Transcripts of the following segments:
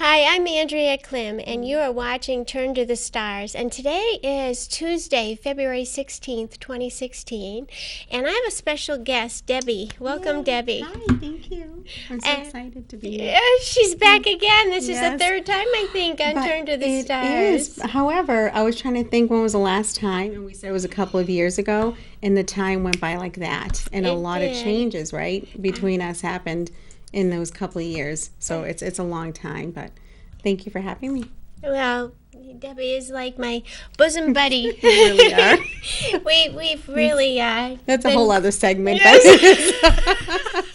Hi, I'm Andrea Klim, and you are watching Turn to the Stars. And today is Tuesday, February 16th, 2016. And I have a special guest, Debbie. Welcome, Yay. Debbie. Hi, thank you. I'm so excited to be here. Yeah, she's back again. This is the Yes. third time, I think, on Turn to the Stars. It is. However, I was trying to think when was the last time, and we said it was a couple of years ago, and the time went by like that. And a lot of changes, right, between us happened in those couple of years. So it's a long time, but thank you for having me. Well, Debbie is like my bosom buddy. You really are. We've really That's a whole other segment. Yes. But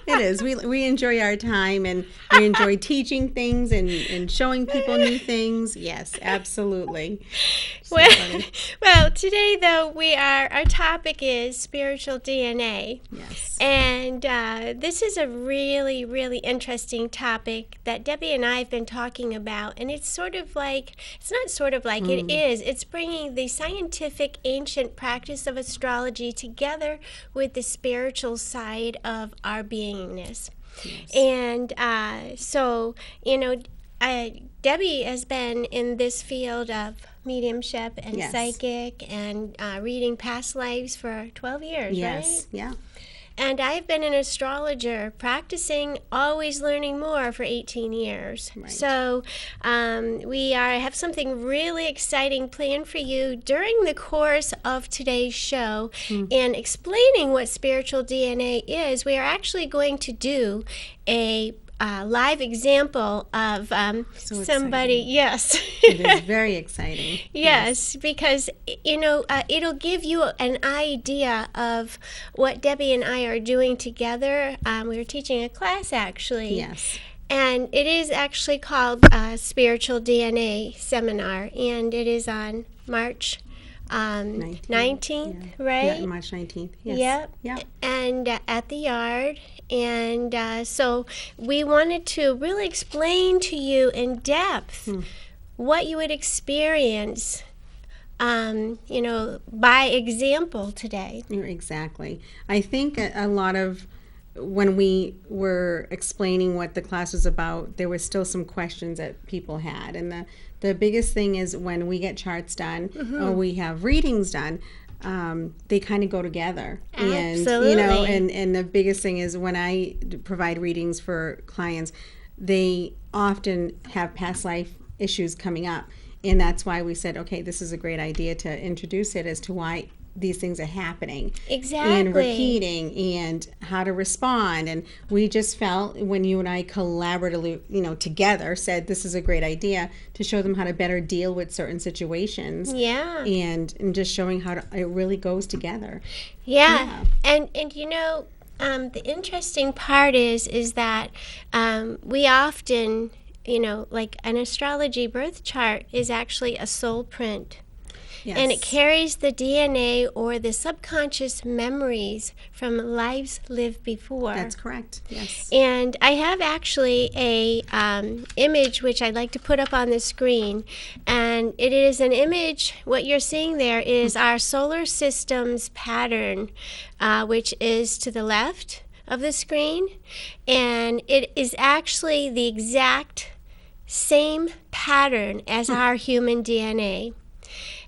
it is. We enjoy our time, and we enjoy teaching things and showing people new things. Yes, absolutely. So well, today though our topic is spiritual DNA. yes. And this is a really, really interesting topic that Debbie and I have been talking about. And it's sort of like, it's not sort of like, it is. It's bringing the scientific ancient practice of astrology together with the spiritual side of our beingness. Yes. And so, you know, Debbie has been in this field of mediumship and Yes. psychic and reading past lives for 12 years, Yes. right? Yeah. And I've been an astrologer, practicing, always learning more for 18 years. Right. So we have something really exciting planned for you during the course of today's show. And explaining what spiritual DNA is, we are actually going to do a live example of So somebody. exciting. Yes. It is very exciting. Yes, because, you know, it'll give you an idea of what Debbie and I are doing together. We were teaching a class, actually. Yes. And it is actually called Spiritual DNA Seminar, and it is on March 19th, right? Yeah, March 19th. Yes. Yep. Yeah. And at the Yard. And so we wanted to really explain to you in depth what you would experience, you know, by example today. Exactly. I think a lot of when we were explaining what the class was about, there were still some questions that people had. And the biggest thing is when we get charts done or we have readings done, they kind of go together. Absolutely. And, you know, and the biggest thing is when I provide readings for clients, they often have past life issues coming up. And that's why we said, okay, this is a great idea to introduce it as to why these things are happening. Exactly. And repeating and how to respond. And we just felt when you and I collaboratively, you know, together said this is a great idea to show them how to better deal with certain situations. Yeah. And just showing how it really goes together. Yeah. And you know, the interesting part is that we often, you know, like an astrology birth chart is actually a soul print. Yes. And it carries the DNA or the subconscious memories from lives lived before. That's correct. Yes. And I have actually a image which I'd like to put up on the screen. And it is an image, what you're seeing there is our solar system's pattern, which is to the left of the screen. And it is actually the exact same pattern as our human DNA.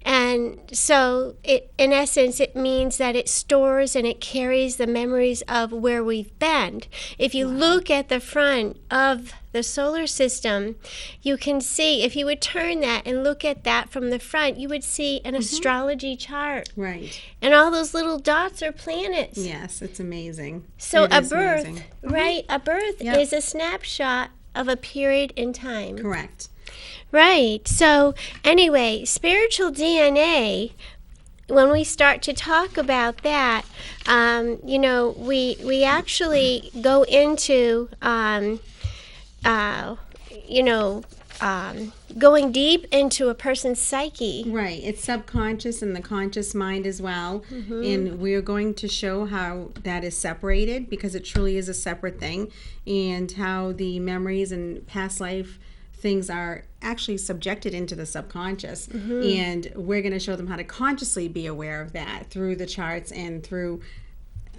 And so, in essence, it means that it stores and it carries the memories of where we've been. If you look at the front of the solar system, you can see, if you would turn that and look at that from the front, you would see an astrology chart. Right. And all those little dots are planets. Yes, it's amazing. So It a is birth, amazing. right, a birth Yep. is a snapshot of a period in time. Correct. Right. So anyway, spiritual DNA, when we start to talk about that, you know, we actually go into, you know, going deep into a person's psyche. Right. It's subconscious and the conscious mind as well. And we're going to show how that is separated because it truly is a separate thing, and how the memories and past life things are actually subjected into the subconscious, and we're going to show them how to consciously be aware of that through the charts and through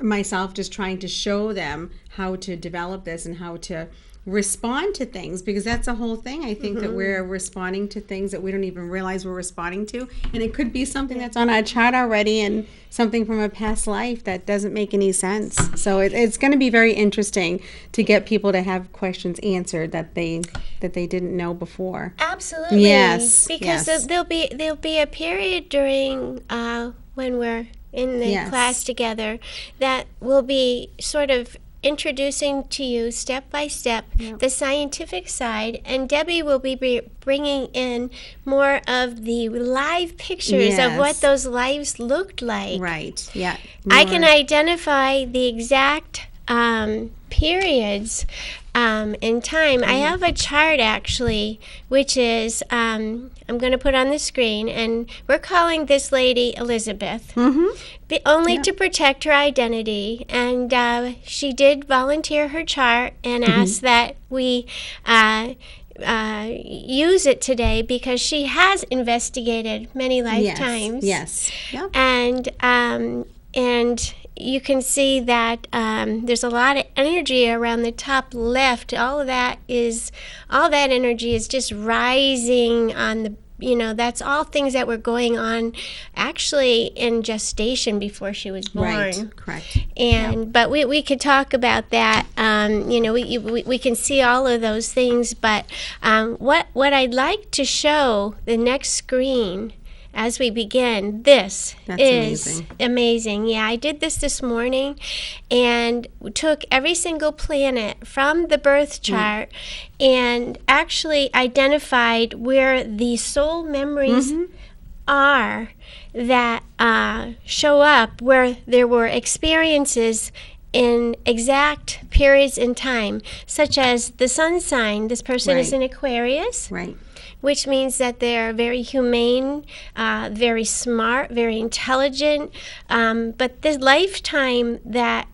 myself just trying to show them how to develop this and how to respond to things, because that's the whole thing. I think that we're responding to things that we don't even realize we're responding to, and it could be something that's on our chart already and something from a past life that doesn't make any sense. So it's going to be very interesting to get people to have questions answered that they didn't know before. Absolutely. Yes. Because yes. there'll be a period during when we're in the class together that will be sort of introducing to you step by step the scientific side, and Debbie will be bringing in more of the live pictures of what those lives looked like. Right. Yeah. I can identify the exact periods in time. I have a chart actually, which is I'm going to put on the screen, and we're calling this lady Elizabeth, only to protect her identity. And she did volunteer her chart and asked that we use it today because she has investigated many lifetimes. Yes. Yep. And you can see that there's a lot of energy around the top left. All that energy is just rising on the, that's all things that were going on actually in gestation before she was born. Right, correct. And but we could talk about that. We can see all of those things. But what I'd like to show the next screen as we begin, this is amazing. Yeah, I did this morning and took every single planet from the birth chart and actually identified where the soul memories are that show up, where there were experiences in exact periods in time, such as the sun sign. This person is in Aquarius. Right. Which means that they're very humane, very smart, very intelligent. But the lifetime that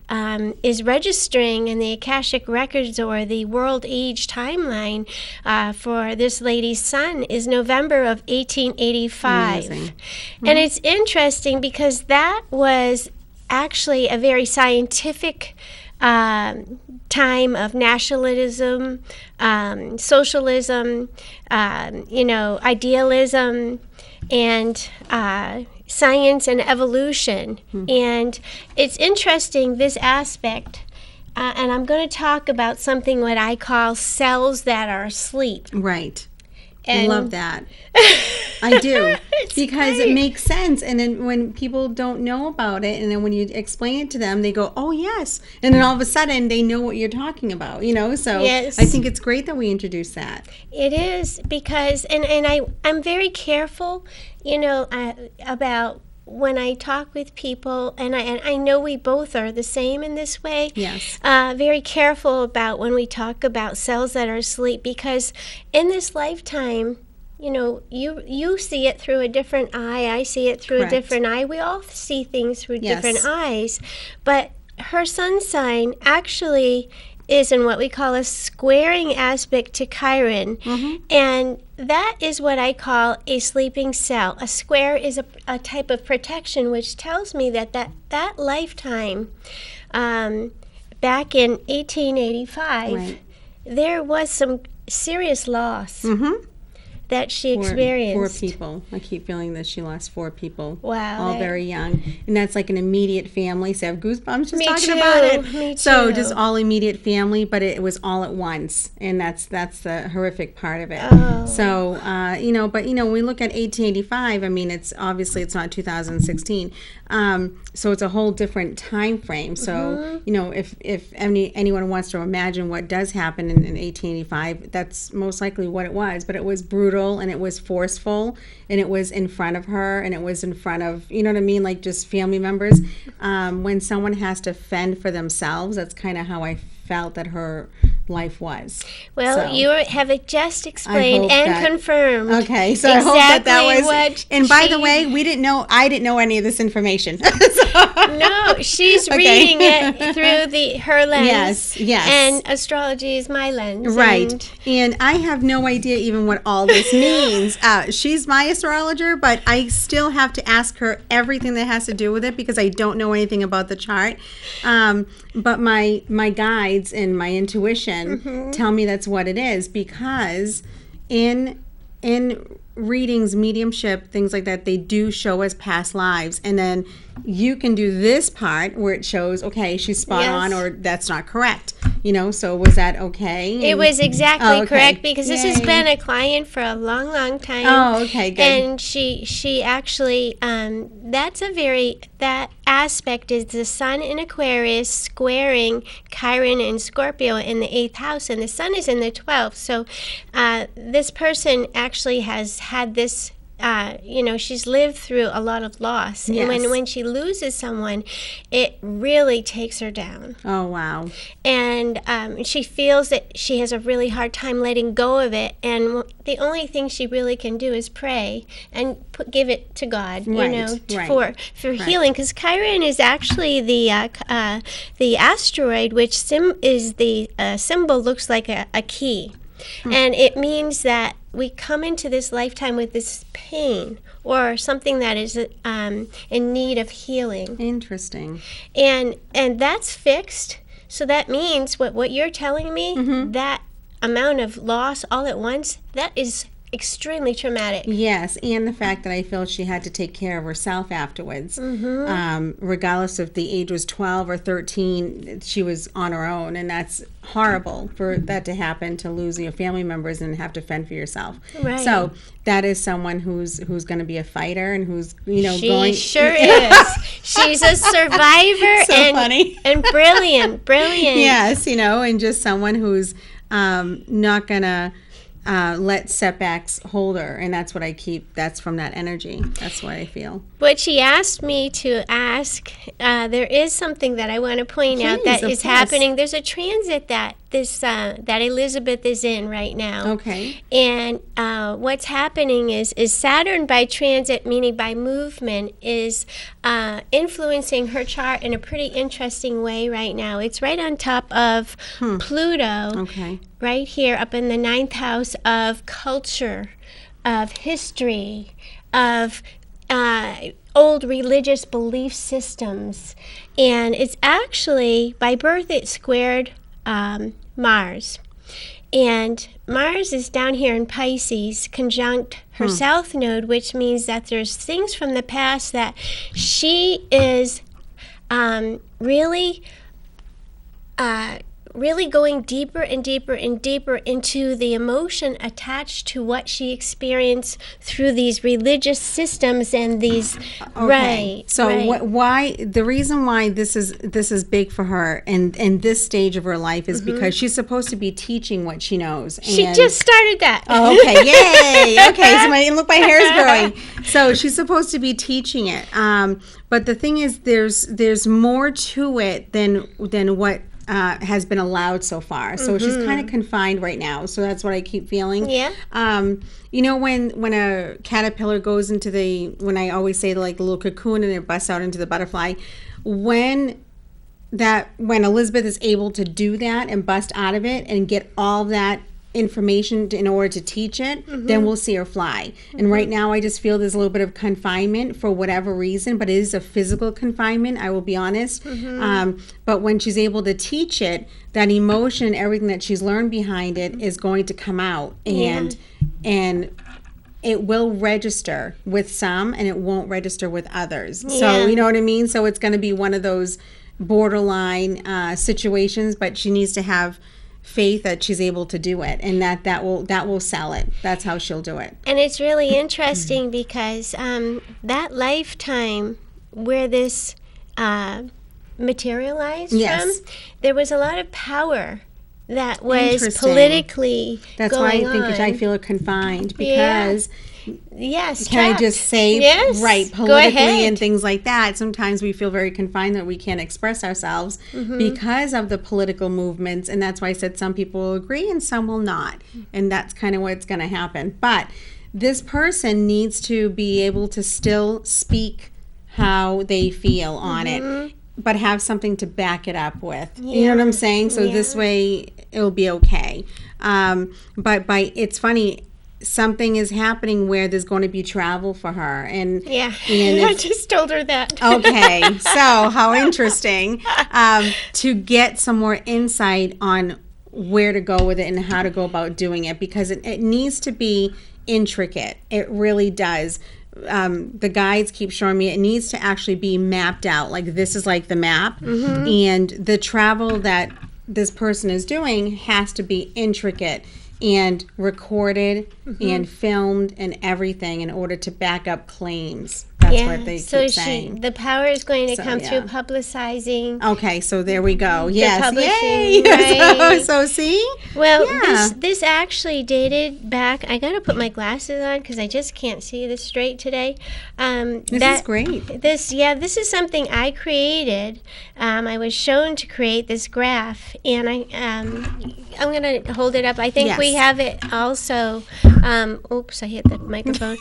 is registering in the Akashic Records or the World Age timeline for this lady's son is November of 1885. Amazing. And it's interesting because that was actually a very scientific time of nationalism, socialism, idealism, and science and evolution. And it's interesting, this aspect, and I'm going to talk about something what I call cells that are asleep. Right. And I love that. I do. Because it makes sense. And then when people don't know about it, and then when you explain it to them, they go, oh, yes. And then all of a sudden, they know what you're talking about, So I think it's great that we introduce that. It is, because, and I'm very careful, about when I talk with people, and I know we both are the same in this way. Yes. Very careful about when we talk about cells that are asleep, because in this lifetime, you see it through a different eye. I see it through a different eye. We all see things through different eyes. But her sun sign actually is in what we call a squaring aspect to Chiron. And that is what I call a sleeping cell. A square is a type of protection, which tells me that lifetime, back in 1885, there was some serious loss that she experienced. 4 people. I keep feeling that she lost 4 people. Wow. All very young. And that's like an immediate family. So I have goosebumps just talking too. about it. Me too. So just all immediate family, but it was all at once. And that's the horrific part of it. Oh. So, when we look at 1885, I mean, it's not 2016. So it's a whole different time frame. So, if anyone wants to imagine what does happen in 1885, that's most likely what it was. But it was brutal, and it was forceful, and it was in front of her, and it was in front of, like just family members. When someone has to fend for themselves, that's kind of how I felt that her life was. Well, So, you have just explained hope and that- confirmed. Okay, so I hope that exactly was. what And by the she- way, I didn't know any of this information. No, she's Okay. reading it through her lens. Yes. And astrology is my lens. Right. And I have no idea even what all this means. She's my astrologer, but I still have to ask her everything that has to do with it because I don't know anything about the chart. But my guides and my intuition tell me that's what it is, because in readings, mediumship, things like that, they do show us past lives, and then you can do this part where it shows, okay, she's spot Yes. on, or that's not correct. So was that okay? It was exactly Oh, okay. correct, because this has Yay. been a client for a long, long time. Oh, okay, good. And she actually, that aspect is the sun in Aquarius squaring Chiron in Scorpio in the 8th house, and the sun is in the 12th. So this person actually has had this, she's lived through a lot of loss. Yes. And when she loses someone, it really takes her down. Oh, wow. And she feels that she has a really hard time letting go of it, and the only thing she really can do is pray and give it to God, Right, right. for healing. Because Chiron is actually the asteroid, which is the symbol looks like a key, and it means that we come into this lifetime with this pain or something that is in need of healing. Interesting. And that's fixed. So that means what you're telling me, that amount of loss all at once, that is extremely traumatic. Yes, and the fact that I feel she had to take care of herself afterwards. Regardless if the age was 12 or 13, she was on her own, and that's horrible for that to happen, to lose your family members and have to fend for yourself. Right. So that is someone who's going to be a fighter and who's She going. sure is. She's a survivor. So and funny. And brilliant. Yes, and just someone who's not gonna let setbacks hold her, and that's what that's from that energy. That's what I feel. What she asked me to ask, there is something that I want to point out that Please, is of course. happening. There's a transit that that Elizabeth is in right now. Okay. And what's happening is Saturn by transit, meaning by movement, is influencing her chart in a pretty interesting way right now. It's right on top of Pluto. Okay. Right here up in the 9th house of culture, of history, of old religious belief systems. And it's actually, by birth, it squared Mars. And Mars is down here in Pisces, conjunct her south node, which means that there's things from the past that she is really going deeper and deeper and deeper into the emotion attached to what she experienced through these religious systems and these Okay. So right. why the reason why this is big for her and this stage of her life is because she's supposed to be teaching what she knows. She And- just started that. Oh, okay, yay! Okay, so my hair's growing. So she's supposed to be teaching it. But the thing is, there's more to it than what has been allowed so far. So she's kind of confined right now. So that's what I keep feeling. Yeah. When a caterpillar goes into when I always say like the little cocoon and it busts out into the butterfly, when Elizabeth is able to do that and bust out of it and get all that information in order to teach it, then we'll see her fly. And right now I just feel there's a little bit of confinement for whatever reason, but it is a physical confinement, I will be honest. But when she's able to teach it, that emotion, everything that she's learned behind it is going to come out, and it will register with some and it won't register with others. So you know what I mean? So it's going to be one of those borderline situations, but she needs to have faith that she's able to do it, and that will sell it. That's how she'll do it. And it's really interesting because that lifetime where this materialized Yes. from, there was a lot of power that was Interesting. politically That's why going I think on. I feel confined, Yeah. because Yes, can I trapped. just say, Yes, right, go politically ahead. and things like that, sometimes we feel very confined that we can't express ourselves because of the political movements. And that's why I said some people will agree and some will not. And that's kind of what's going to happen. But this person needs to be able to still speak how they feel on it, but have something to back it up with. You know what I'm saying? So this way it'll be okay. But it's funny, something is happening where there's going to be travel for her, and I just told her that. Okay, so how interesting, to get some more insight on where to go with it and how to go about doing it, because it needs to be intricate. It really does. The guides keep showing me it needs to actually be mapped out. Like, this is like the map, and the travel that this person is doing has to be intricate and recorded and filmed and everything in order to back up claims. That's what they keep saying. The power is going to come through publicizing. Okay, so there we go. Yes, publishing, yay! right. So see? Well, this actually dated back. I got to put my glasses on because I just can't see this straight today. This is great. This is something I created. I was shown to create this graph, and I'm going to hold it up. I think we have it also. Oops, I hit the microphone.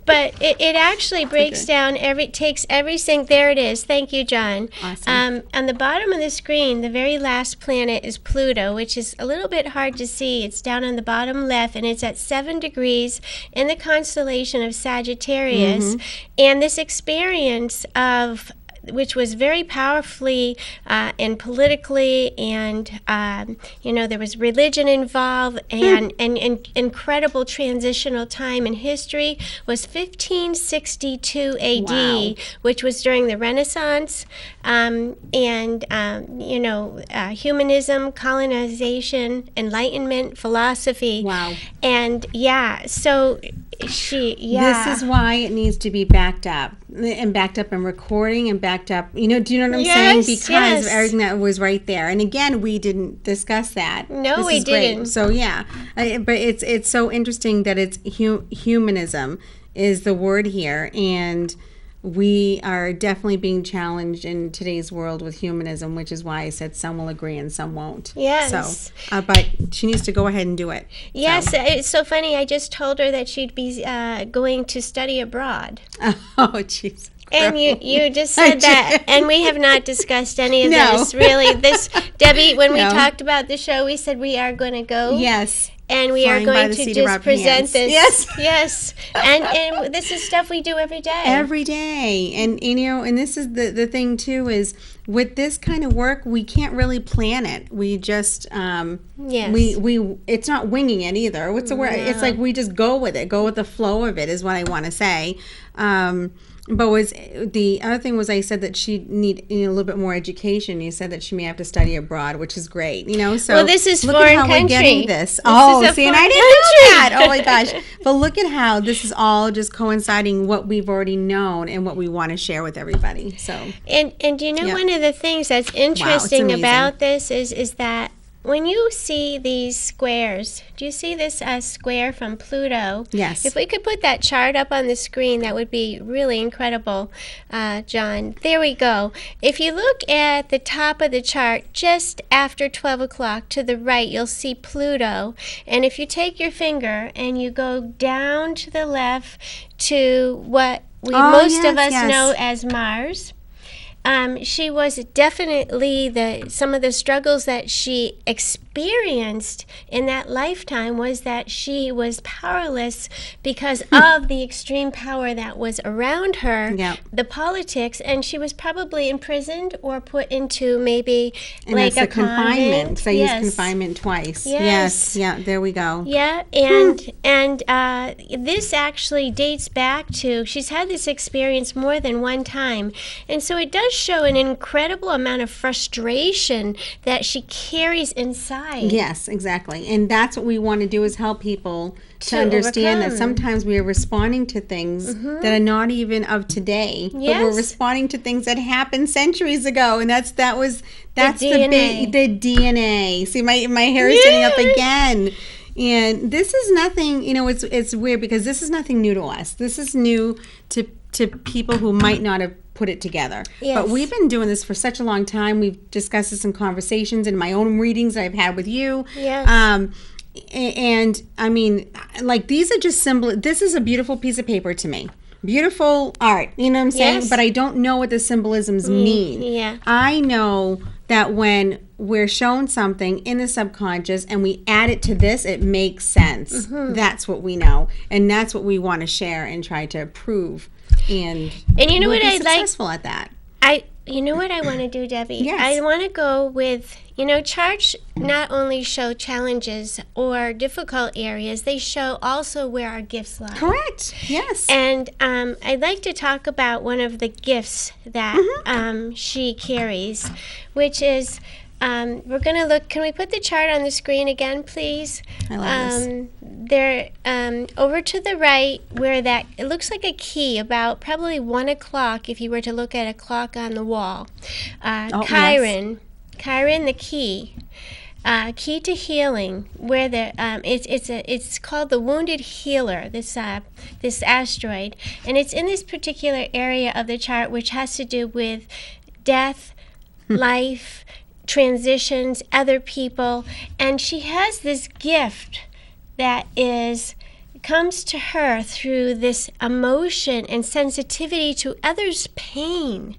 But it actually breaks down takes everything. There it is. Thank you, John. Awesome. On the bottom of the screen, the very last planet is Pluto, which is a little bit hard to see. It's down on the bottom left, and it's at 7 degrees in the constellation of Sagittarius. And this experience of which was very powerfully and politically, and there was religion involved, and incredible transitional time in history, was 1562 AD, which was during the Renaissance, humanism, colonization, Enlightenment, philosophy. Wow. And so this is why it needs to be backed up and recording and backed up. Do you know what I'm saying? Because of everything that was right there. And again, we didn't discuss that. No, we didn't. Great. So but it's so interesting that it's humanism is the word here, and we are definitely being challenged in today's world with humanism, which is why I said some will agree and some won't. Yes. So, but she needs to go ahead and do it. Yes, it's so funny. I just told her that she'd be going to study abroad. Oh, jeez. And you just said that, and we have not discussed any of this, really. Debbie, when we talked about the show, we said we are going to go. Yes. And we are going to just present this. Yes. And this is stuff we do every day. Every day. And and this is the thing too, is with this kind of work, we can't really plan it. We just we it's not winging it either. What's the word? It's like we just go with it. Go with the flow of it is what I want to say. But the other thing was, I said that she need a little bit more education. You said that she may have to study abroad, which is great. So well, this is look foreign at how country. We're getting this. See, and I didn't know that. Oh my gosh! But look at how this is all just coinciding what we've already known and what we want to share with everybody. So and one of the things that's interesting about this is that when you see these squares, do you see this square from Pluto? Yes. If we could put that chart up on the screen, that would be really incredible, John. There we go. If you look at the top of the chart, just after 12 o'clock to the right, you'll see Pluto. And if you take your finger and you go down to the left to what most of us know as Mars, she was definitely some of the struggles that she experienced in that lifetime was that she was powerless because of the extreme power that was around her, the politics, and she was probably imprisoned or put into maybe like a confinement. Because I used confinement twice. Yes. Yeah, there we go. Yeah, and this actually dates back to, she's had this experience more than one time, and so it does show an incredible amount of frustration that she carries inside. Yes, exactly. And that's what we want to do, is help people to understand overcome. that sometimes we are responding to things that are not even of today, but we're Yes. responding to things that happened centuries ago, and that's the DNA. DNA. See, my hair is standing up again. And this is nothing, it's weird because this is nothing new to us. This is new to people who might not have put it together. Yes. But we've been doing this for such a long time. We've discussed this in conversations, in my own readings that I've had with you. Yes. And I mean, like, these are just this is a beautiful piece of paper to me. Beautiful art, you know what I'm saying? Yes. But I don't know what the symbolisms mean. Yeah. I know that when we're shown something in the subconscious and we add it to this, it makes sense. That's what we know. And that's what we want to share and try to prove. And you know we'll what be I'd like? successful at that. You know what I want to do, Debbie? Yes. I want to go with, charts not only show challenges or difficult areas, they show also where our gifts lie. Correct. Yes. And I'd like to talk about one of the gifts that she carries, which is, we're going to look, can we put the chart on the screen again, please? I love this. There, over to the right, where it looks like a key, about probably 1 o'clock if you were to look at a clock on the wall. Chiron, the key. Key to healing, where it's called the Wounded Healer, this asteroid, and it's in this particular area of the chart, which has to do with death, life, transitions, other people, and she has this gift that comes to her through this emotion and sensitivity to others' pain.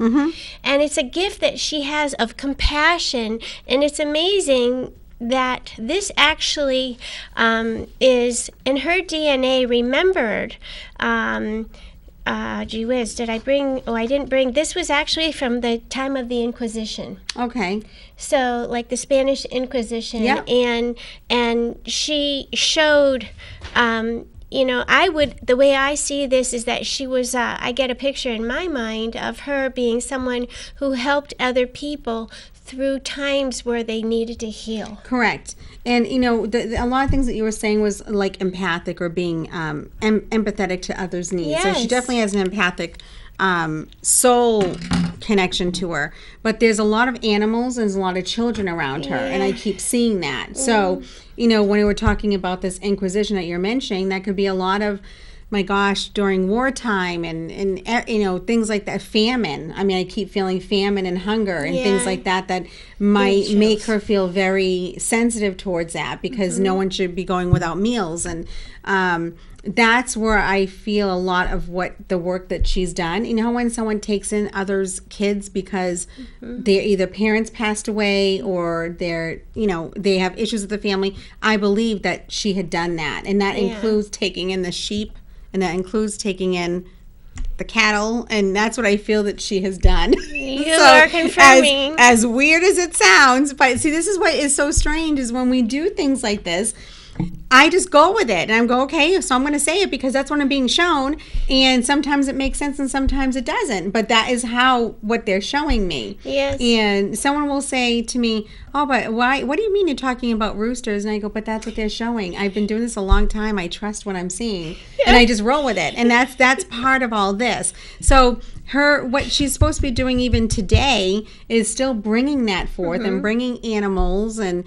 And it's a gift that she has of compassion, and it's amazing that this actually is in her DNA remembered. Gee whiz, did I bring? Oh, I didn't bring. This was actually from the time of the Inquisition. Okay. So, like the Spanish Inquisition, Yeah. and she showed. The way I see this is that she was, I get a picture in my mind of her being someone who helped other people through times where they needed to heal. Correct. And, a lot of things that you were saying was like empathic or being empathetic to others' needs. Yes. So she definitely has an empathic soul connection to her. But there's a lot of animals and there's a lot of children around her. And I keep seeing that. So, when we were talking about this Inquisition that you're mentioning, that could be a lot of, my gosh, during wartime and things like that, famine. I mean, I keep feeling famine and hunger and things like that might make her feel very sensitive towards that, because no one should be going without meals. And that's where I feel a lot of what the work that she's done. You know, when someone takes in others' kids because their either parents passed away or they have issues with the family, I believe that she had done that. And that includes taking in the sheep, and that includes taking in the cattle, and that's what I feel that she has done. You are confirming. As weird as it sounds, but see, this is what is so strange, is when we do things like this, I just go with it, and I'm go, okay, so I'm going to say it because that's what I'm being shown, and sometimes it makes sense and sometimes it doesn't, but that is what they're showing me. Yes. And someone will say to me, oh, but why? What do you mean you're talking about roosters? And I go, but that's what they're showing. I've been doing this a long time. I trust what I'm seeing, and I just roll with it, and that's part of all this. So what she's supposed to be doing even today is still bringing that forth and bringing animals and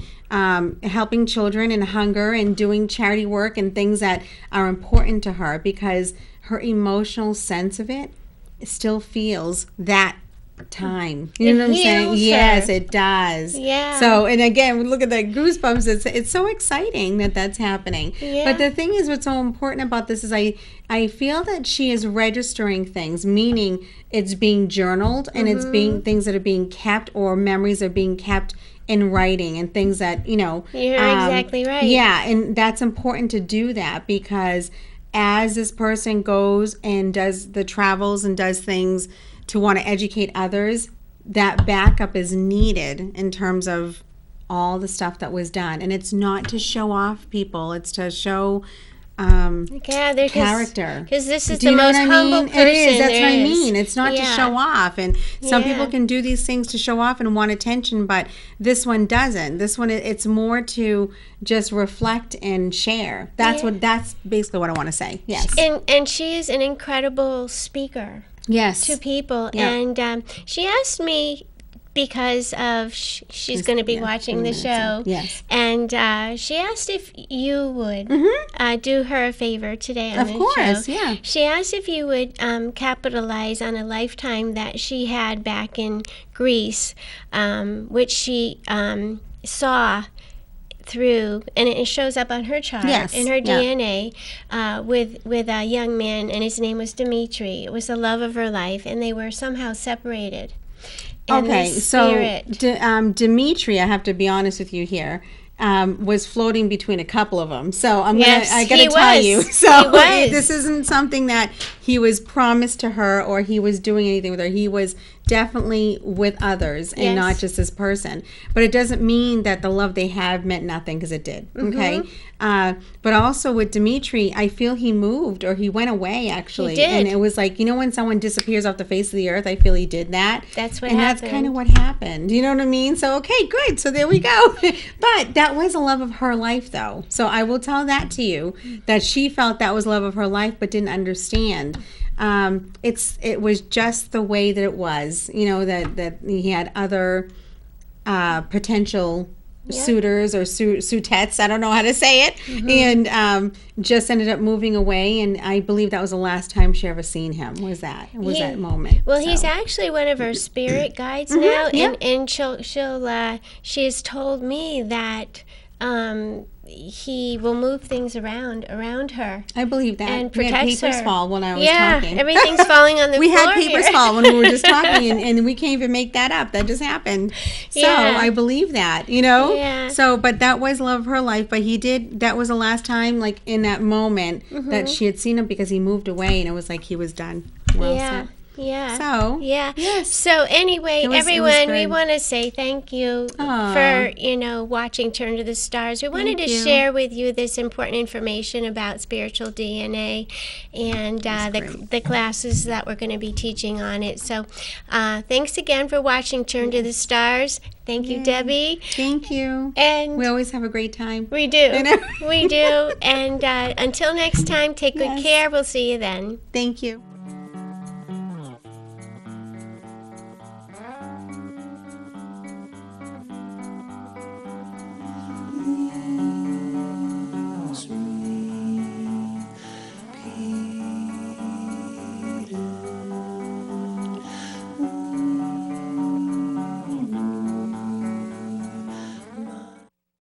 helping children and hunger and doing charity work and things that are important to her, because her emotional sense of it still feels that time. You know what I'm saying? Yes, it does. Yeah. So, and again, look at the goosebumps. It's so exciting that that's happening. Yeah. But the thing is, what's so important about this is I feel that she is registering things, meaning it's being journaled and it's being things that are being kept, or memories are being kept in writing, and things that, You're exactly right. Yeah, and that's important to do that, because as this person goes and does the travels and does things to want to educate others, that backup is needed in terms of all the stuff that was done. And it's not to show off people, it's to show character. Because this is Do you the know most what I humble mean? person It is. That's there what I is. mean. It's not to show off. And some people can do these things to show off and want attention, but this one doesn't. This one, it's more to just reflect and share. That's basically what I want to say. Yes. And she is an incredible speaker. Yes. To people. Yeah. And she asked me, because of she's going to be watching the show. Yes. And she asked if you would do her a favor today on the show. Of course, yeah. She asked if you would capitalize on a lifetime that she had back in Greece, which she saw through, and it shows up on her chart in her DNA with a young man, and his name was Dimitri. It was the love of her life, and they were somehow separated. Okay, so Dimitri, I have to be honest with you here, was floating between a couple of them. So I got to tell you. So this isn't something that he was promised to her or he was doing anything with her. He was definitely with others and not just this person. But it doesn't mean that the love they have meant nothing, because it did. Okay. But also with Dimitri, I feel he moved, or he went away, actually. He did. And it was like, you know, when someone disappears off the face of the earth, I feel he did that. That's what happened. And that's kind of what happened. You know what I mean? So, okay, good. So there we go. But that was the love of her life, though. So I will tell that to you, that she felt that was love of her life, but didn't understand. It was just the way that it was, you know, that he had other potential suitors or suitettes, I don't know how to say it, and just ended up moving away. And I believe that was the last time she ever seen him, was that moment. Well, he's actually one of her spirit guides now, and she has told me that he will move things around her. I believe that. And we had papers her. fall when I was talking. Yeah, everything's falling on the we floor. We had papers fall when we were just talking, and we can't even make that up. That just happened. So I believe that, you know? Yeah. So, but that was love of her life. But that was the last time, like, in that moment, that she had seen him, because he moved away, and it was like he was done. Well said. Yeah. So, yes. So anyway, everyone, we want to say thank you for, watching Turn to the Stars. We wanted to share with you this important information about spiritual DNA and the classes that we're going to be teaching on it. So thanks again for watching Turn to the Stars. Thank you, Debbie. Thank you. And we always have a great time. We do. We do. And until next time, take good care. We'll see you then. Thank you.